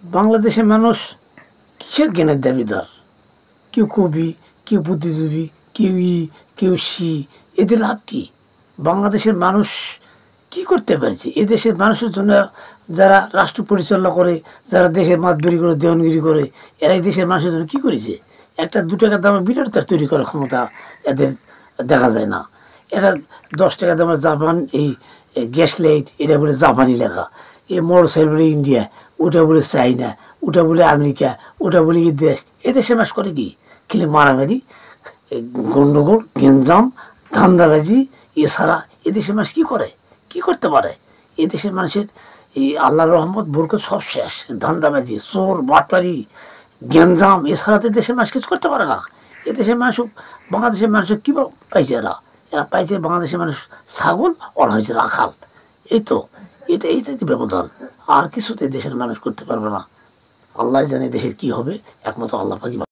বাংলাদেশের মানুষ কিসের জ্ঞানের দাবিদার? কেউ কবি, কেউ বুদ্ধিজীবী, কেউ এদের লাভ কি? বাংলাদেশের মানুষ কি করতে পারছে? এদেশের মানুষের জন্য যারা রাষ্ট্র পরিচালনা করে, যারা দেশের মাতবরি করে, দেওয়ানগিরি করে, এরা এই দেশের মানুষের জন্য কী করেছে? একটা 2 টাকার দামে বিরাট তার তৈরি করার ক্ষমতা এদের দেখা যায় না। এরা 10 টাকা দামের জাপান এই গ্যাস লাইট, এটা বলে জাপানি লেখা, এই মোটর সাইকেল বলে ইন্ডিয়া, ওটা বলে চাইনা, ওটা বলে আমেরিকা, ওটা বলে এই দেশ। এদেশে মাস করে কি? খেলে মারামারি, গণ্ডগোল, গেঞ্জাম, ধান্দাবাজি, এছাড়া এদেশের মানুষ কী করে? কী করতে পারে? এদেশের মানুষের এই আল্লাহর রহমত বরকত সব শেষ। ধান্দাবাজি, চোর, বাটপারি, গেঞ্জাম, এছাড়া তো দেশের মানুষ কিছু করতে পারে না। এদেশের মানুষ, বাংলাদেশের মানুষ কী পাইছে? এরা পাইছে বাংলাদেশের মানুষ ছাগল, ওরা হয়েছে রাখাল। এই তো এইটাই ব্যবধান। আর কিছুতে দেশের মানুষ করতে পারবে না। আল্লাহ জানে দেশের কী হবে, একমাত্র আল্লাহ পাকই।